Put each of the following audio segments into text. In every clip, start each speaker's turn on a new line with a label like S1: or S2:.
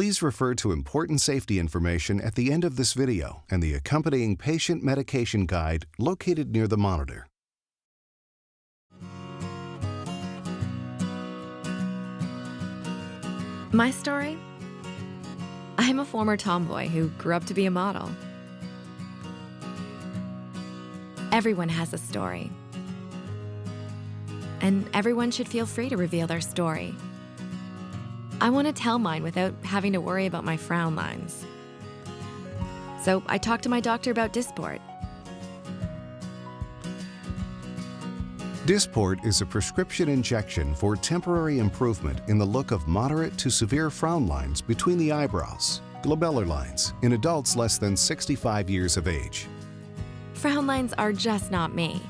S1: Please refer to important safety information at the end of this video and the accompanying patient medication guide located near the monitor.
S2: My story? I'm a former tomboy who grew up to be a model. Everyone has a story. And everyone should feel free to reveal their story. I want to tell mine without having to worry about my frown lines. So I talked to my doctor about Dysport.
S1: Dysport is a prescription injection for temporary improvement in the look of moderate to severe frown lines between the eyebrows, glabellar lines, in adults less than 65 years of age.
S2: Frown lines are just not me.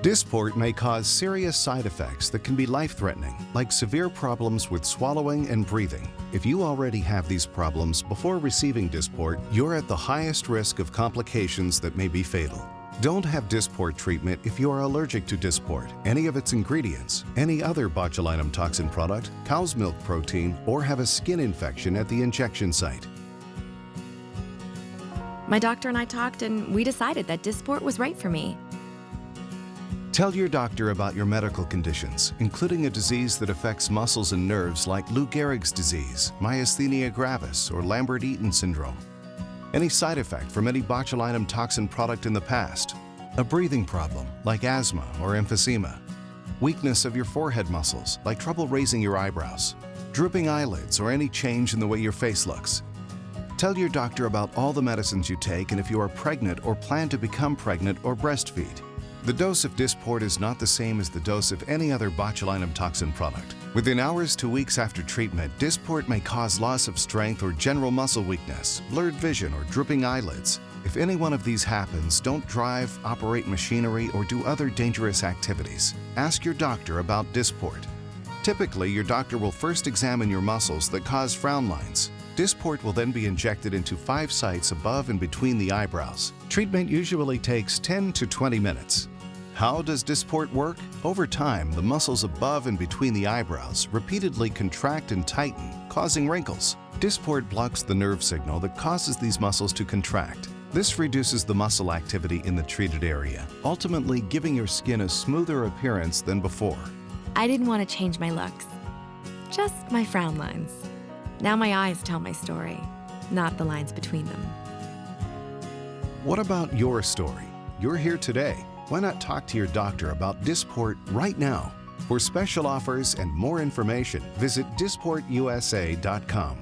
S1: Dysport may cause serious side effects that can be life-threatening, like severe problems with swallowing and breathing. If you already have these problems before receiving Dysport, you're at the highest risk of complications that may be fatal. Don't have Dysport treatment if you are allergic to Dysport, any of its ingredients, any other botulinum toxin product, cow's milk protein, or have a skin infection at the injection site.
S2: My doctor and I talked, and we decided that Dysport was right for me.
S1: Tell your doctor about your medical conditions, including a disease that affects muscles and nerves like Lou Gehrig's disease, myasthenia gravis, or Lambert-Eaton syndrome. Any side effect from any botulinum toxin product in the past, a breathing problem like asthma or emphysema, weakness of your forehead muscles like trouble raising your eyebrows, drooping eyelids, or any change in the way your face looks. Tell your doctor about all the medicines you take and if you are pregnant or plan to become pregnant or breastfeed. The dose of Dysport is not the same as the dose of any other botulinum toxin product. Within hours to weeks after treatment, Dysport may cause loss of strength or general muscle weakness, blurred vision, or drooping eyelids. If any one of these happens, don't drive, operate machinery, or do other dangerous activities. Ask your doctor about Dysport. Typically, your doctor will first examine your muscles that cause frown lines. Dysport will then be injected into 5 sites above and between the eyebrows. Treatment usually takes 10 to 20 minutes. How does Dysport work? Over time, the muscles above and between the eyebrows repeatedly contract and tighten, causing wrinkles. Dysport blocks the nerve signal that causes these muscles to contract. This reduces the muscle activity in the treated area, ultimately giving your skin a smoother appearance than before.
S2: I didn't want to change my looks, just my frown lines. Now my eyes tell my story, not the lines between them.
S1: What about your story? You're here today. Why not talk to your doctor about Dysport right now? For special offers and more information, visit dysportusa.com.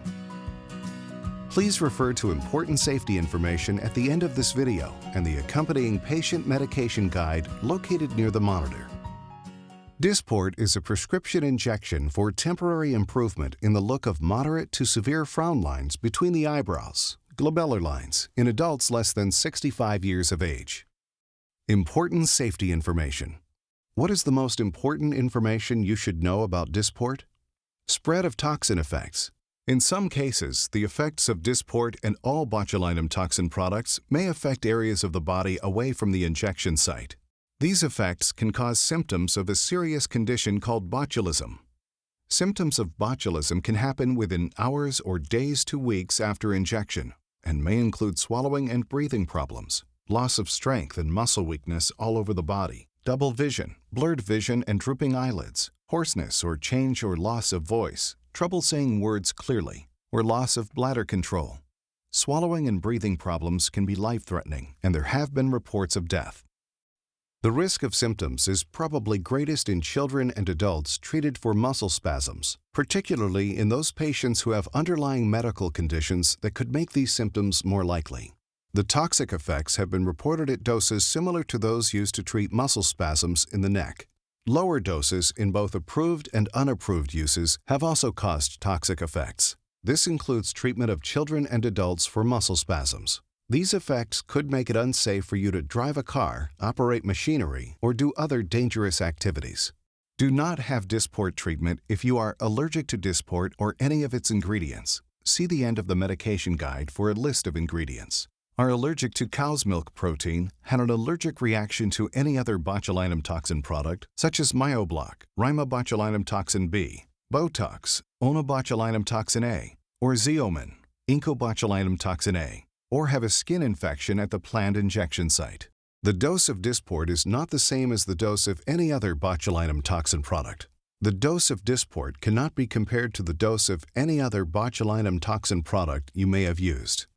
S1: Please refer to important safety information at the end of this video and the accompanying patient medication guide located near the monitor. Dysport is a prescription injection for temporary improvement in the look of moderate to severe frown lines between the eyebrows, glabellar lines, in adults less than 65 years of age. Important safety information. What is the most important information you should know about Dysport? Spread of toxin effects. In some cases, the effects of Dysport and all botulinum toxin products may affect areas of the body away from the injection site. These effects can cause symptoms of a serious condition called botulism. Symptoms of botulism can happen within hours or days to weeks after injection and may include swallowing and breathing problems, loss of strength and muscle weakness all over the body, double vision, blurred vision and drooping eyelids, hoarseness or change or loss of voice, trouble saying words clearly, or loss of bladder control. Swallowing and breathing problems can be life-threatening, and there have been reports of death. The risk of symptoms is probably greatest in children and adults treated for muscle spasms, particularly in those patients who have underlying medical conditions that could make these symptoms more likely. The toxic effects have been reported at doses similar to those used to treat muscle spasms in the neck. Lower doses in both approved and unapproved uses have also caused toxic effects. This includes treatment of children and adults for muscle spasms. These effects could make it unsafe for you to drive a car, operate machinery, or do other dangerous activities. Do not have Dysport treatment if you are allergic to Dysport or any of its ingredients. See the end of the medication guide for a list of ingredients. Are allergic to cow's milk protein, had an allergic reaction to any other botulinum toxin product, such as Myobloc, Rhizobotulinum toxin B, Botox, onabotulinum toxin A, or Xeomin, incobotulinum toxin A, or have a skin infection at the planned injection site. The dose of Dysport is not the same as the dose of any other botulinum toxin product. The dose of Dysport cannot be compared to the dose of any other botulinum toxin product you may have used.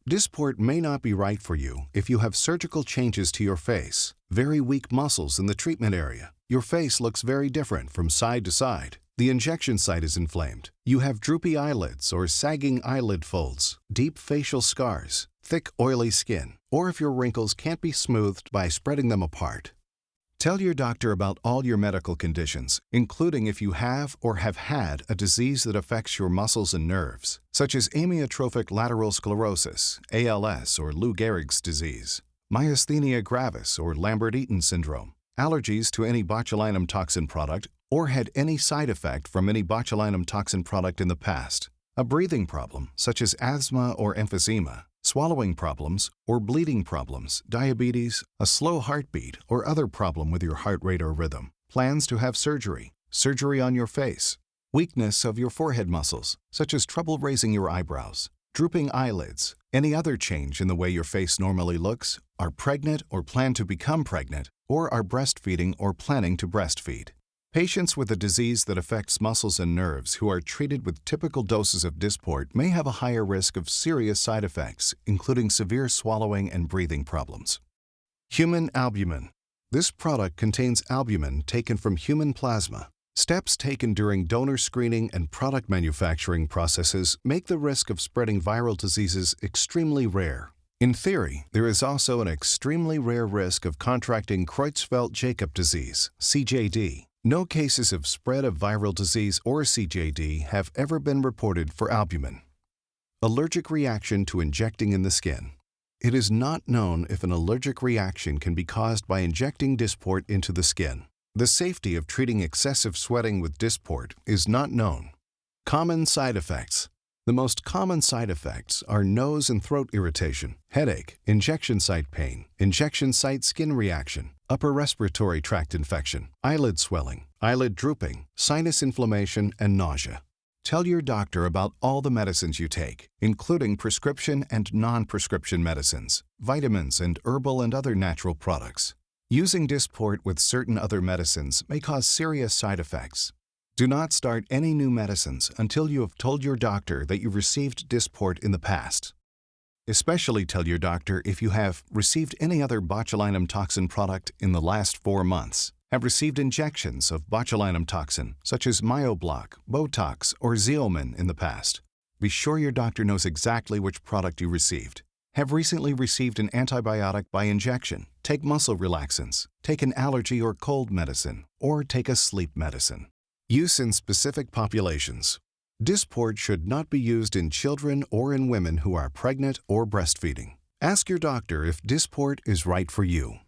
S1: Dysport may not be right for you if you have surgical changes to your face, very weak muscles in the treatment area. Your face looks very different from side to side. The injection site is inflamed. You have droopy eyelids or sagging eyelid folds, deep facial scars, thick oily skin, or if your wrinkles can't be smoothed by spreading them apart. Tell your doctor about all your medical conditions, including if you have or have had a disease that affects your muscles and nerves, such as amyotrophic lateral sclerosis, ALS or Lou Gehrig's disease, myasthenia gravis or Lambert-Eaton syndrome, allergies to any botulinum toxin product, or had any side effect from any botulinum toxin product in the past, a breathing problem such as asthma or emphysema, swallowing problems or bleeding problems, diabetes, a slow heartbeat or other problem with your heart rate or rhythm, plans to have surgery, surgery on your face, weakness of your forehead muscles, such as trouble raising your eyebrows, drooping eyelids, any other change in the way your face normally looks, are pregnant or plan to become pregnant, or are breastfeeding or planning to breastfeed. Patients with a disease that affects muscles and nerves who are treated with typical doses of Dysport may have a higher risk of serious side effects, including severe swallowing and breathing problems. Human albumin. This product contains albumin taken from human plasma. Steps taken during donor screening and product manufacturing processes make the risk of spreading viral diseases extremely rare. In theory, there is also an extremely rare risk of contracting Creutzfeldt-Jakob disease, CJD. No cases of spread of viral disease or CJD have ever been reported for albumin. Allergic reaction to injecting in the skin. It is not known if an allergic reaction can be caused by injecting Dysport into the skin. The safety of treating excessive sweating with Dysport is not known. Common side effects. The most common side effects are nose and throat irritation, headache, injection site pain, injection site skin reaction, upper respiratory tract infection, eyelid swelling, eyelid drooping, sinus inflammation, and nausea. Tell your doctor about all the medicines you take, including prescription and non-prescription medicines, vitamins, and herbal and other natural products. Using Dysport with certain other medicines may cause serious side effects. Do not start any new medicines until you have told your doctor that you received Dysport in the past. Especially tell your doctor if you have received any other botulinum toxin product in the last 4 months, have received injections of botulinum toxin, such as Myoblock, Botox, or Xeomin in the past. Be sure your doctor knows exactly which product you received. Have recently received an antibiotic by injection, take muscle relaxants, take an allergy or cold medicine, or take a sleep medicine. Use in specific populations. Dysport should not be used in children or in women who are pregnant or breastfeeding. Ask your doctor if Dysport is right for you.